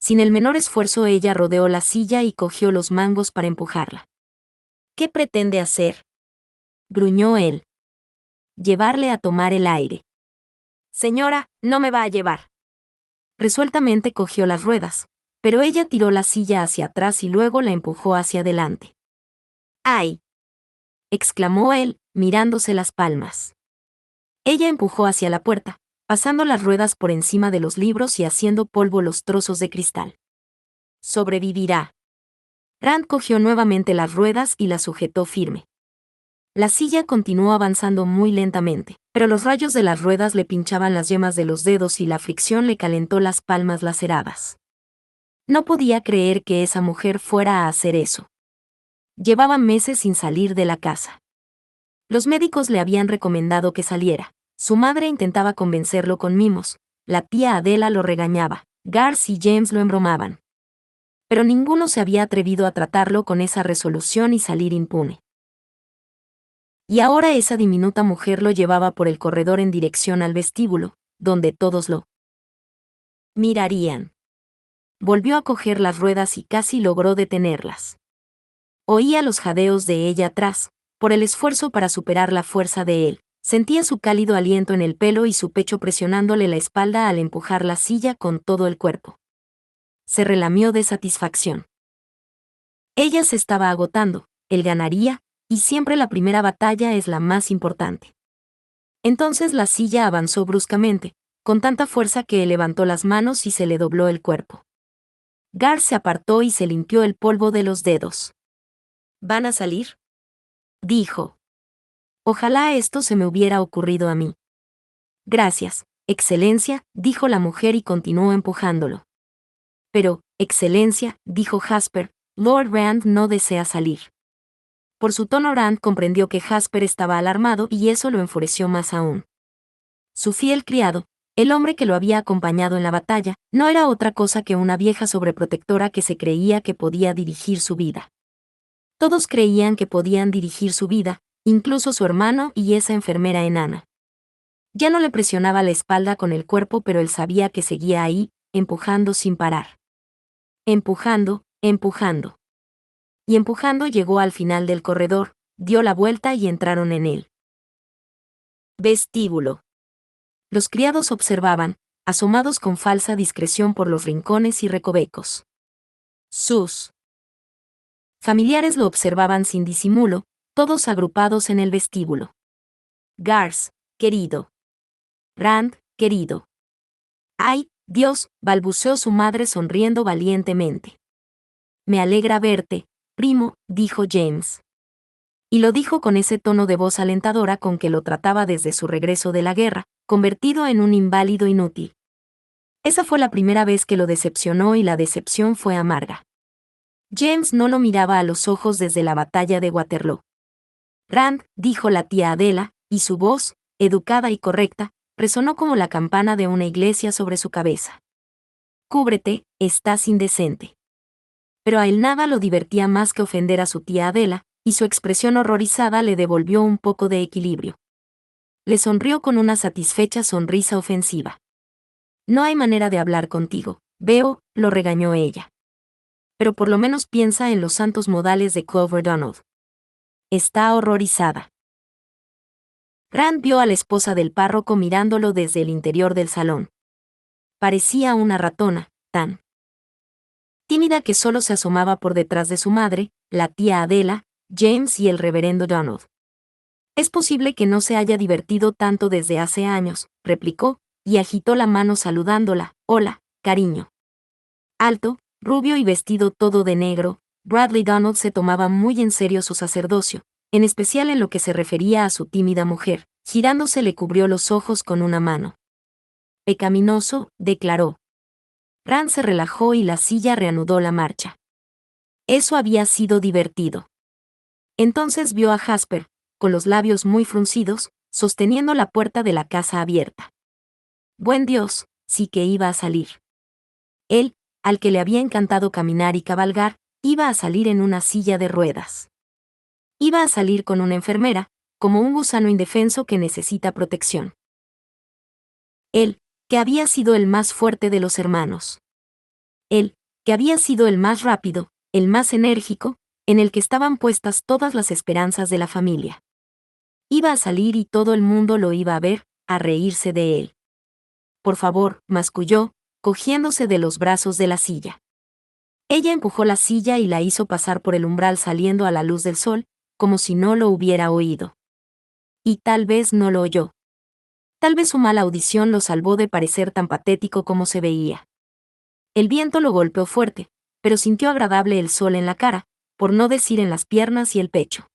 Sin el menor esfuerzo ella rodeó la silla y cogió los mangos para empujarla. ¿Qué pretende hacer?, gruñó él. Llevarle a tomar el aire. Señora, no me va a llevar. Resueltamente cogió las ruedas, pero ella tiró la silla hacia atrás y luego la empujó hacia adelante. ¡Ay!, exclamó él, mirándose las palmas. Ella empujó hacia la puerta, pasando las ruedas por encima de los libros y haciendo polvo los trozos de cristal. Sobrevivirá. Rand cogió nuevamente las ruedas y las sujetó firme. La silla continuó avanzando muy lentamente, pero los rayos de las ruedas le pinchaban las yemas de los dedos y la fricción le calentó las palmas laceradas. No podía creer que esa mujer fuera a hacer eso. Llevaba meses sin salir de la casa. Los médicos le habían recomendado que saliera. Su madre intentaba convencerlo con mimos, la tía Adela lo regañaba, Garth y James lo embromaban. Pero ninguno se había atrevido a tratarlo con esa resolución y salir impune. Y ahora esa diminuta mujer lo llevaba por el corredor en dirección al vestíbulo, donde todos lo mirarían. Volvió a coger las ruedas y casi logró detenerlas. Oía los jadeos de ella atrás, por el esfuerzo para superar la fuerza de él. Sentía su cálido aliento en el pelo y su pecho presionándole la espalda al empujar la silla con todo el cuerpo. Se relamió de satisfacción. Ella se estaba agotando, él ganaría, y siempre la primera batalla es la más importante. Entonces la silla avanzó bruscamente, con tanta fuerza que él levantó las manos y se le dobló el cuerpo. Garth se apartó y se limpió el polvo de los dedos. ¿Van a salir?, dijo. Ojalá esto se me hubiera ocurrido a mí. Gracias, Excelencia, dijo la mujer y continuó empujándolo. Pero, Excelencia, dijo Jasper, Lord Rand no desea salir. Por su tono Rand comprendió que Jasper estaba alarmado y eso lo enfureció más aún. Su fiel criado, el hombre que lo había acompañado en la batalla, no era otra cosa que una vieja sobreprotectora que se creía que podía dirigir su vida. Todos creían que podían dirigir su vida, incluso su hermano y esa enfermera enana. Ya no le presionaba la espalda con el cuerpo, pero él sabía que seguía ahí, empujando sin parar. Empujando, empujando. Y empujando llegó al final del corredor, dio la vuelta y entraron en él. Vestíbulo. Los criados observaban, asomados con falsa discreción por los rincones y recovecos. Sus familiares lo observaban sin disimulo, todos agrupados en el vestíbulo. Garth, querido. Rand, querido. ¡Ay, Dios!, balbuceó su madre sonriendo valientemente. Me alegra verte, primo, dijo James. Y lo dijo con ese tono de voz alentadora con que lo trataba desde su regreso de la guerra, convertido en un inválido inútil. Esa fue la primera vez que lo decepcionó y la decepción fue amarga. James no lo miraba a los ojos desde la batalla de Waterloo. Rand, dijo la tía Adela, y su voz, educada y correcta, resonó como la campana de una iglesia sobre su cabeza. Cúbrete, estás indecente. Pero a él nada lo divertía más que ofender a su tía Adela, y su expresión horrorizada le devolvió un poco de equilibrio. Le sonrió con una satisfecha sonrisa ofensiva. No hay manera de hablar contigo, veo, lo regañó ella. Pero por lo menos piensa en los santos modales de Clover Donald. Está horrorizada. Rand vio a la esposa del párroco mirándolo desde el interior del salón. Parecía una ratona, tan tímida que solo se asomaba por detrás de su madre, la tía Adela, James y el reverendo Donald. Es posible que no se haya divertido tanto desde hace años, replicó, y agitó la mano saludándola. Hola, cariño. Alto, rubio y vestido todo de negro, Bradley Donald se tomaba muy en serio su sacerdocio, en especial en lo que se refería a su tímida mujer. Girándose le cubrió los ojos con una mano. Pecaminoso, declaró. Rand se relajó y la silla reanudó la marcha. Eso había sido divertido. Entonces vio a Jasper, con los labios muy fruncidos, sosteniendo la puerta de la casa abierta. Buen Dios, sí que iba a salir. Él, al que le había encantado caminar y cabalgar, iba a salir en una silla de ruedas. Iba a salir con una enfermera, como un gusano indefenso que necesita protección. Él, que había sido el más fuerte de los hermanos. Él, que había sido el más rápido, el más enérgico, en el que estaban puestas todas las esperanzas de la familia. Iba a salir y todo el mundo lo iba a ver, a reírse de él. Por favor, masculló, cogiéndose de los brazos de la silla. Ella empujó la silla y la hizo pasar por el umbral saliendo a la luz del sol, como si no lo hubiera oído. Y tal vez no lo oyó. Tal vez su mala audición lo salvó de parecer tan patético como se veía. El viento lo golpeó fuerte, pero sintió agradable el sol en la cara, por no decir en las piernas y el pecho.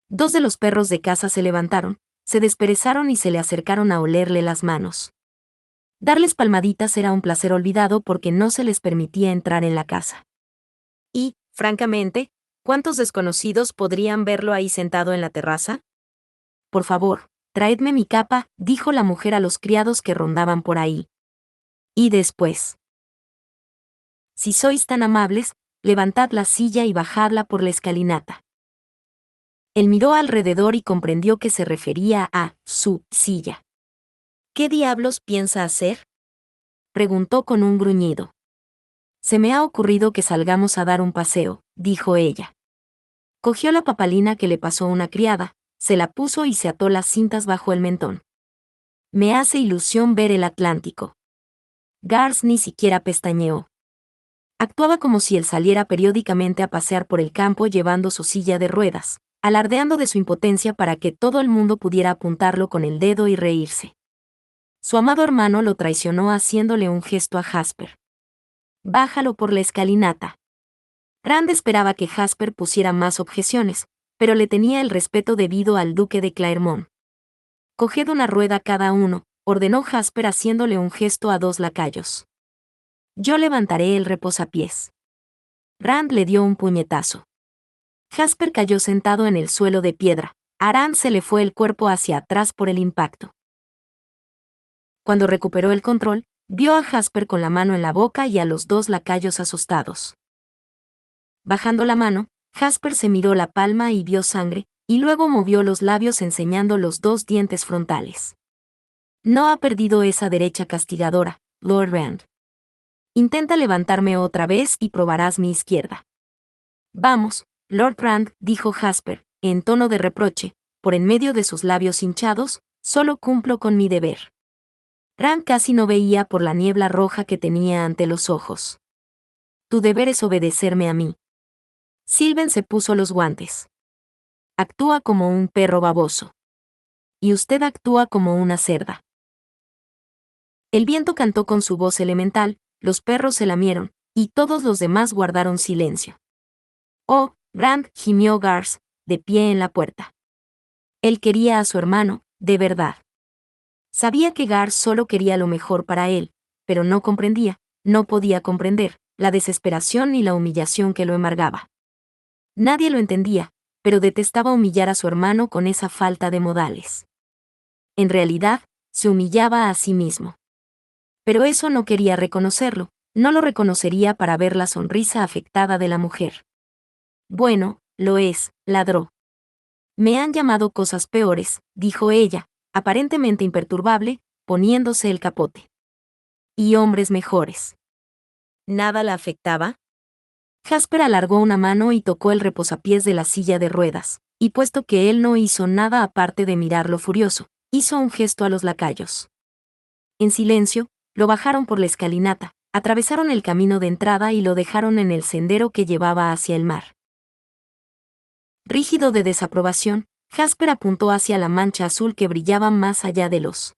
Dos de los perros de casa se levantaron, se desperezaron y se le acercaron a olerle las manos. Darles palmaditas era un placer olvidado porque no se les permitía entrar en la casa. Y, francamente, ¿cuántos desconocidos podrían verlo ahí sentado en la terraza? Por favor, traedme mi capa, dijo la mujer a los criados que rondaban por ahí. Y después. Si sois tan amables, levantad la silla y bajadla por la escalinata. Él miró alrededor y comprendió que se refería a su silla. ¿Qué diablos piensa hacer?, preguntó con un gruñido. Se me ha ocurrido que salgamos a dar un paseo, dijo ella. Cogió la papalina que le pasó una criada, se la puso y se ató las cintas bajo el mentón. Me hace ilusión ver el Atlántico. Garth ni siquiera pestañeó. Actuaba como si él saliera periódicamente a pasear por el campo llevando su silla de ruedas, alardeando de su impotencia para que todo el mundo pudiera apuntarlo con el dedo y reírse. Su amado hermano lo traicionó haciéndole un gesto a Jasper. Bájalo por la escalinata. Rand esperaba que Jasper pusiera más objeciones, pero le tenía el respeto debido al duque de Claremont. Coged una rueda cada uno, ordenó Jasper haciéndole un gesto a dos lacayos. Yo levantaré el reposapiés. Rand le dio un puñetazo. Jasper cayó sentado en el suelo de piedra. A Rand se le fue el cuerpo hacia atrás por el impacto. Cuando recuperó el control, vio a Jasper con la mano en la boca y a los dos lacayos asustados. Bajando la mano, Jasper se miró la palma y vio sangre, y luego movió los labios enseñando los dos dientes frontales. No ha perdido esa derecha castigadora, Lord Rand. Intenta levantarme otra vez y probarás mi izquierda. Vamos, Lord Rand, dijo Jasper, en tono de reproche, por en medio de sus labios hinchados, solo cumplo con mi deber. Rand casi no veía por la niebla roja que tenía ante los ojos. Tu deber es obedecerme a mí. Sylvain se puso los guantes. Actúa como un perro baboso. Y usted actúa como una cerda. El viento cantó con su voz elemental, los perros se lamieron, y todos los demás guardaron silencio. Oh, Rand, gimió Garth, de pie en la puerta. Él quería a su hermano, de verdad. Sabía que Garth solo quería lo mejor para él, pero no comprendía, no podía comprender, la desesperación y la humillación que lo embargaba. Nadie lo entendía, pero detestaba humillar a su hermano con esa falta de modales. En realidad, se humillaba a sí mismo. Pero eso no quería reconocerlo, no lo reconocería para ver la sonrisa afectada de la mujer. Bueno, lo es, ladró. Me han llamado cosas peores, dijo ella, aparentemente imperturbable, poniéndose el capote. Y hombres mejores. ¿Nada la afectaba? Jasper alargó una mano y tocó el reposapiés de la silla de ruedas, y puesto que él no hizo nada aparte de mirarlo furioso, hizo un gesto a los lacayos. En silencio, lo bajaron por la escalinata, atravesaron el camino de entrada y lo dejaron en el sendero que llevaba hacia el mar. Rígido de desaprobación, Jasper apuntó hacia la mancha azul que brillaba más allá de los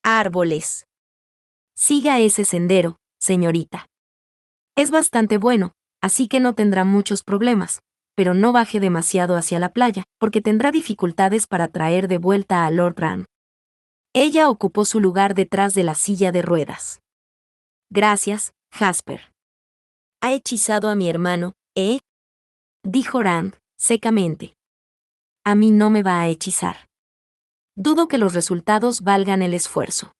árboles. Siga ese sendero, señorita. Es bastante bueno, así que no tendrá muchos problemas, pero no baje demasiado hacia la playa, porque tendrá dificultades para traer de vuelta a Lord Rand. Ella ocupó su lugar detrás de la silla de ruedas. Gracias, Jasper. Ha hechizado a mi hermano, ¿eh? Dijo Rand, secamente. A mí no me va a hechizar. Dudo que los resultados valgan el esfuerzo.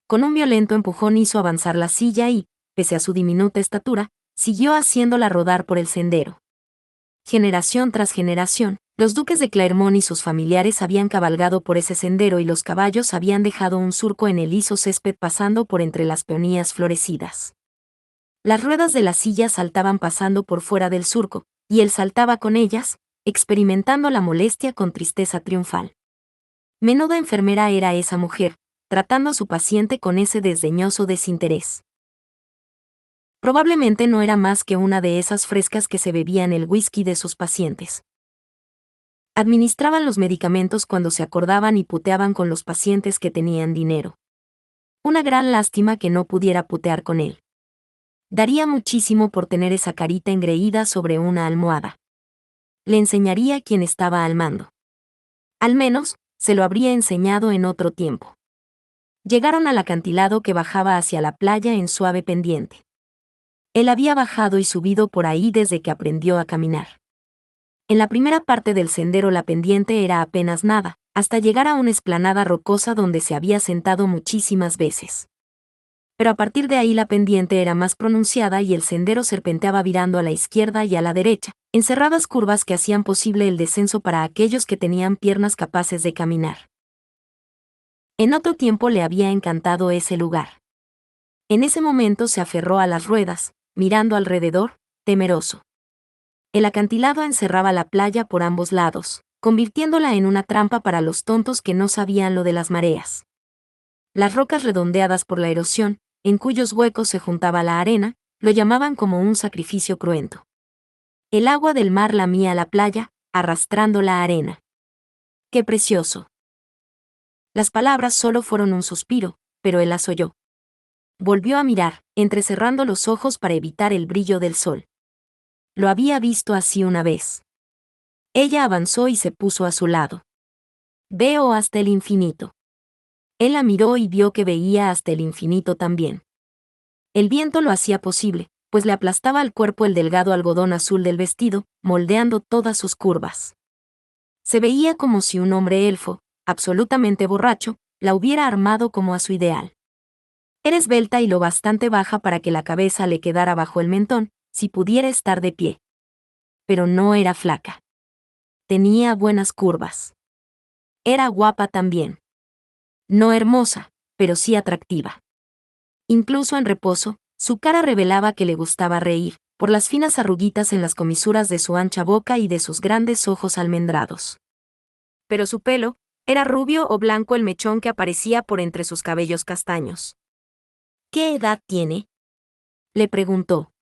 Con un violento empujón hizo avanzar la silla y, pese a su diminuta estatura, siguió haciéndola rodar por el sendero. Generación tras generación, los duques de Claremont y sus familiares habían cabalgado por ese sendero y los caballos habían dejado un surco en el liso césped pasando por entre las peonías florecidas. Las ruedas de la silla saltaban pasando por fuera del surco, y él saltaba con ellas, experimentando la molestia con tristeza triunfal. Menuda enfermera era esa mujer, tratando a su paciente con ese desdeñoso desinterés. Probablemente no era más que una de esas frescas que se bebían el whisky de sus pacientes. Administraban los medicamentos cuando se acordaban y puteaban con los pacientes que tenían dinero. Una gran lástima que no pudiera putear con él. Daría muchísimo por tener esa carita engreída sobre una almohada. Le enseñaría quién estaba al mando. Al menos, se lo habría enseñado en otro tiempo. Llegaron al acantilado que bajaba hacia la playa en suave pendiente. Él había bajado y subido por ahí desde que aprendió a caminar. En la primera parte del sendero la pendiente era apenas nada, hasta llegar a una explanada rocosa donde se había sentado muchísimas veces. Pero a partir de ahí la pendiente era más pronunciada y el sendero serpenteaba virando a la izquierda y a la derecha, en cerradas curvas que hacían posible el descenso para aquellos que tenían piernas capaces de caminar. En otro tiempo le había encantado ese lugar. En ese momento se aferró a las ruedas, mirando alrededor, temeroso. El acantilado encerraba la playa por ambos lados, convirtiéndola en una trampa para los tontos que no sabían lo de las mareas. Las rocas redondeadas por la erosión, en cuyos huecos se juntaba la arena, lo llamaban como un sacrificio cruento. El agua del mar lamía la playa, arrastrando la arena. ¡Qué precioso! Las palabras solo fueron un suspiro, pero él las oyó. Volvió a mirar, entrecerrando los ojos para evitar el brillo del sol. Lo había visto así una vez. Ella avanzó y se puso a su lado. Veo hasta el infinito. Él la miró y vio que veía hasta el infinito también. El viento lo hacía posible, pues le aplastaba al cuerpo el delgado algodón azul del vestido, moldeando todas sus curvas. Se veía como si un hombre elfo, absolutamente borracho, la hubiera armado como a su ideal. Era esbelta y lo bastante baja para que la cabeza le quedara bajo el mentón, si pudiera estar de pie. Pero no era flaca. Tenía buenas curvas. Era guapa también. No hermosa, pero sí atractiva. Incluso en reposo, su cara revelaba que le gustaba reír, por las finas arruguitas en las comisuras de su ancha boca y de sus grandes ojos almendrados. Pero su pelo, era rubio o blanco el mechón que aparecía por entre sus cabellos castaños. ¿Qué edad tiene?, le preguntó.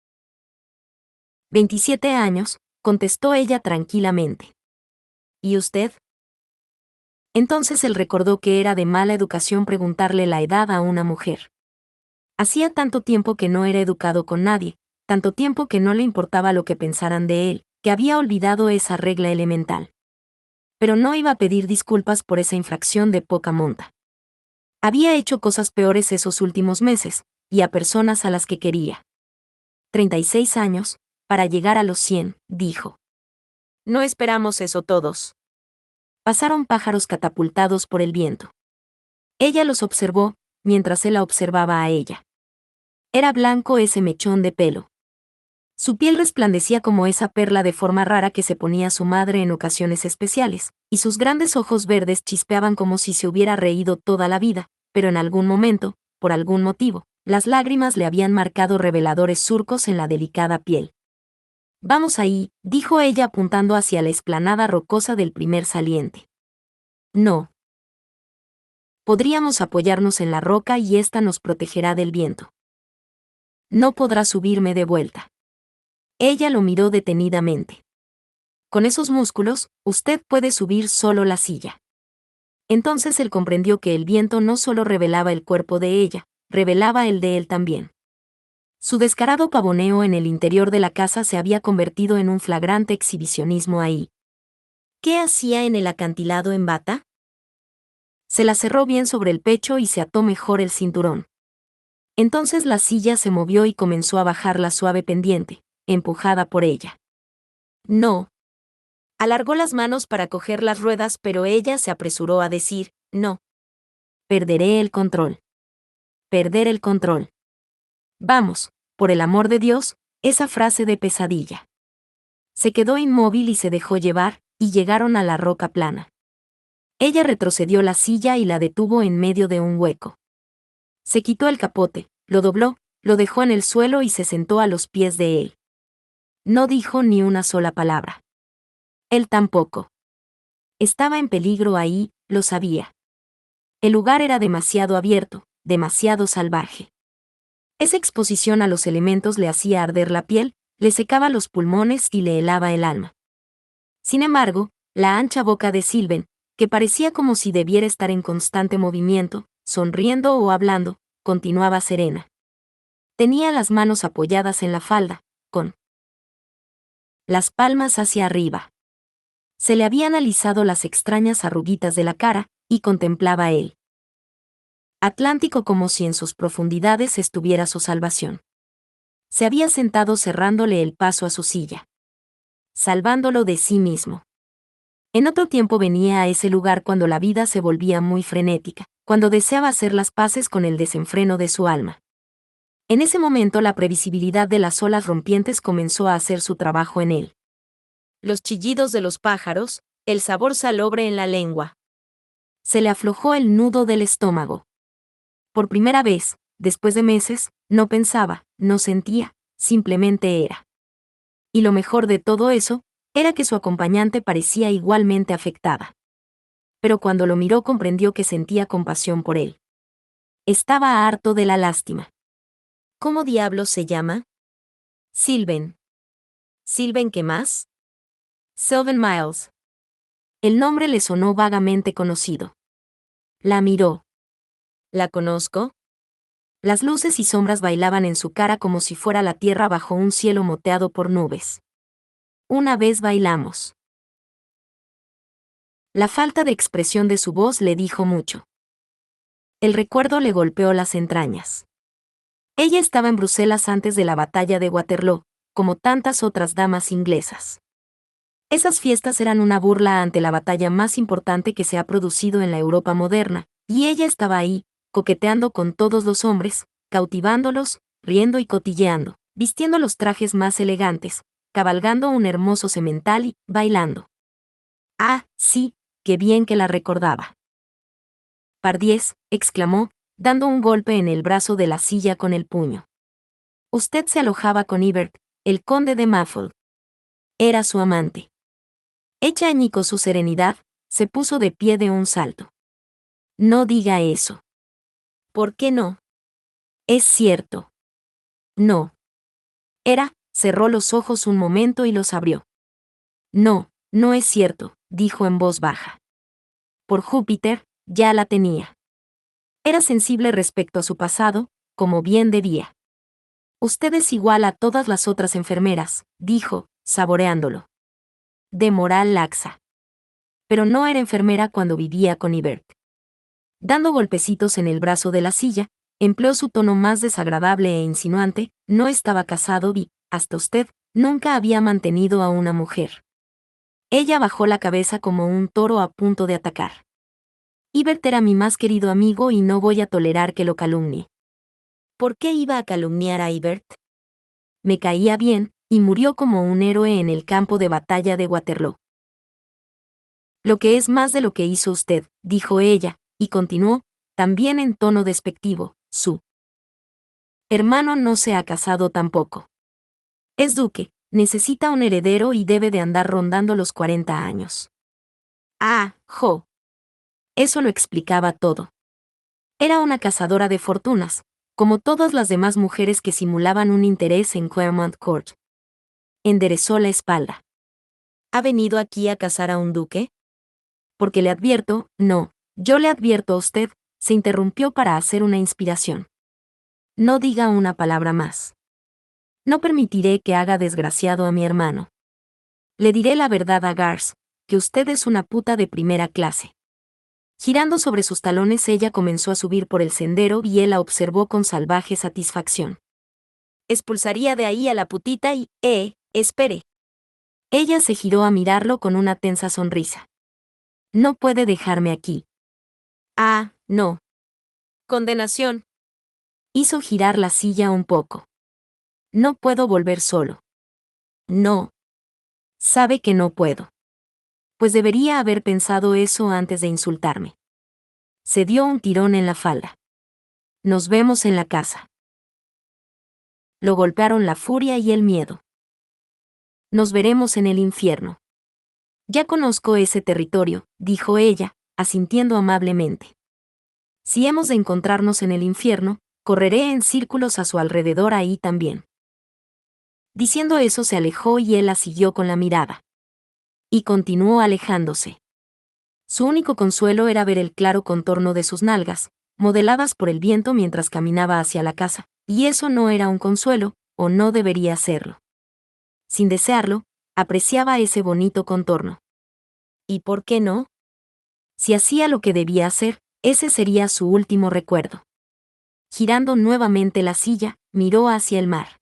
27 años, contestó ella tranquilamente. ¿Y usted? Entonces él recordó que era de mala educación preguntarle la edad a una mujer. Hacía tanto tiempo que no era educado con nadie, tanto tiempo que no le importaba lo que pensaran de él, que había olvidado esa regla elemental. Pero no iba a pedir disculpas por esa infracción de poca monta. Había hecho cosas peores esos últimos meses, y a personas a las que quería. 36 años, para llegar a los 100, dijo. No esperamos eso todos. Pasaron pájaros catapultados por el viento. Ella los observó, mientras él la observaba a ella. Era blanco ese mechón de pelo. Su piel resplandecía como esa perla de forma rara que se ponía su madre en ocasiones especiales, y sus grandes ojos verdes chispeaban como si se hubiera reído toda la vida, pero en algún momento, por algún motivo, las lágrimas le habían marcado reveladores surcos en la delicada piel. Vamos ahí, dijo ella apuntando hacia la explanada rocosa del primer saliente. No. Podríamos apoyarnos en la roca y ésta nos protegerá del viento. No podrá subirme de vuelta. Ella lo miró detenidamente. Con esos músculos, usted puede subir solo la silla. Entonces él comprendió que el viento no solo revelaba el cuerpo de ella, revelaba el de él también. Su descarado pavoneo en el interior de la casa se había convertido en un flagrante exhibicionismo ahí. ¿Qué hacía en el acantilado en bata? Se la cerró bien sobre el pecho y se ató mejor el cinturón. Entonces la silla se movió y comenzó a bajar la suave pendiente, empujada por ella. No. Alargó las manos para coger las ruedas, pero ella se apresuró a decir, no. Perderé el control. perder el control. Vamos, por el amor de Dios, esa frase de pesadilla. Se quedó inmóvil y se dejó llevar, y llegaron a la roca plana. Ella retrocedió la silla y la detuvo en medio de un hueco. Se quitó el capote, lo dobló, lo dejó en el suelo y se sentó a los pies de él. No dijo ni una sola palabra. Él tampoco. Estaba en peligro ahí, lo sabía. El lugar era demasiado abierto, demasiado salvaje. Esa exposición a los elementos le hacía arder la piel, le secaba los pulmones y le helaba el alma. Sin embargo, la ancha boca de Sylvain, que parecía como si debiera estar en constante movimiento, sonriendo o hablando, continuaba serena. Tenía las manos apoyadas en la falda, con las palmas hacia arriba. Se le habían alisado las extrañas arruguitas de la cara, y contemplaba él. Atlántico, como si en sus profundidades estuviera su salvación. Se había sentado cerrándole el paso a su silla, salvándolo de sí mismo. En otro tiempo venía a ese lugar cuando la vida se volvía muy frenética, cuando deseaba hacer las paces con el desenfreno de su alma. En ese momento la previsibilidad de las olas rompientes comenzó a hacer su trabajo en él. Los chillidos de los pájaros, el sabor salobre en la lengua. Se le aflojó el nudo del estómago. Por primera vez, después de meses, no pensaba, no sentía, simplemente era. Y lo mejor de todo eso, era que su acompañante parecía igualmente afectada. Pero cuando lo miró comprendió que sentía compasión por él. Estaba harto de la lástima. ¿Cómo diablos se llama? Sylvain. ¿Sylvain qué más? Sylvain Miles. El nombre le sonó vagamente conocido. La miró. ¿La conozco? Las luces y sombras bailaban en su cara como si fuera la tierra bajo un cielo moteado por nubes. Una vez bailamos. La falta de expresión de su voz le dijo mucho. El recuerdo le golpeó las entrañas. Ella estaba en Bruselas antes de la batalla de Waterloo, como tantas otras damas inglesas. Esas fiestas eran una burla ante la batalla más importante que se ha producido en la Europa moderna, y ella estaba ahí, coqueteando con todos los hombres, cautivándolos, riendo y cotilleando, vistiendo los trajes más elegantes, cabalgando un hermoso semental y bailando. Ah, sí, qué bien que la recordaba. Pardiez, exclamó, dando un golpe en el brazo de la silla con el puño. Usted se alojaba con Ibert, el conde de Maffeld. Era su amante. Hecha añicos su serenidad, se puso de pie de un salto. No diga eso. ¿Por qué no? Es cierto. No. Cerró los ojos un momento y los abrió. No, no es cierto, dijo en voz baja. Por Júpiter, ya la tenía. Era sensible respecto a su pasado, como bien debía. Usted es igual a todas las otras enfermeras, dijo, saboreándolo. De moral laxa. Pero no era enfermera cuando vivía con Ibert. Dando golpecitos en el brazo de la silla, empleó su tono más desagradable e insinuante, no estaba casado y, hasta usted, nunca había mantenido a una mujer. Ella bajó la cabeza como un toro a punto de atacar. Ibert era mi más querido amigo y no voy a tolerar que lo calumnie. ¿Por qué iba a calumniar a Ibert? Me caía bien, y murió como un héroe en el campo de batalla de Waterloo. Lo que es más de lo que hizo usted, dijo ella, y continuó, también en tono despectivo, su hermano no se ha casado tampoco. Es duque, necesita un heredero y debe de andar rondando los 40 años. Ah, jo. Eso lo explicaba todo. Era una cazadora de fortunas, como todas las demás mujeres que simulaban un interés en Claremont Court. Enderezó la espalda. ¿Ha venido aquí a cazar a un duque? Porque le advierto, no, yo le advierto a usted, se interrumpió para hacer una inspiración. No diga una palabra más. No permitiré que haga desgraciado a mi hermano. Le diré la verdad a Garth, que usted es una puta de primera clase. Girando sobre sus talones ella comenzó a subir por el sendero y él la observó con salvaje satisfacción. Expulsaría de ahí a la putita y, espere. Ella se giró a mirarlo con una tensa sonrisa. No puede dejarme aquí. Ah, no. Condenación. Hizo girar la silla un poco. No puedo volver solo. No. Sabe que no puedo. Pues debería haber pensado eso antes de insultarme. Se dio un tirón en la falda. Nos vemos en la casa. Lo golpearon la furia y el miedo. Nos veremos en el infierno. Ya conozco ese territorio, dijo ella, asintiendo amablemente. Si hemos de encontrarnos en el infierno, correré en círculos a su alrededor ahí también. Diciendo eso se alejó y él la siguió con la mirada. Y continuó alejándose. Su único consuelo era ver el claro contorno de sus nalgas, modeladas por el viento mientras caminaba hacia la casa, y eso no era un consuelo, o no debería serlo. Sin desearlo, apreciaba ese bonito contorno. ¿Y por qué no? Si hacía lo que debía hacer, ese sería su último recuerdo. Girando nuevamente la silla, miró hacia el mar.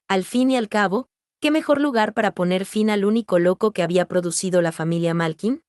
Al fin y al cabo, ¿qué mejor lugar para poner fin al único loco que había producido la familia Malkin?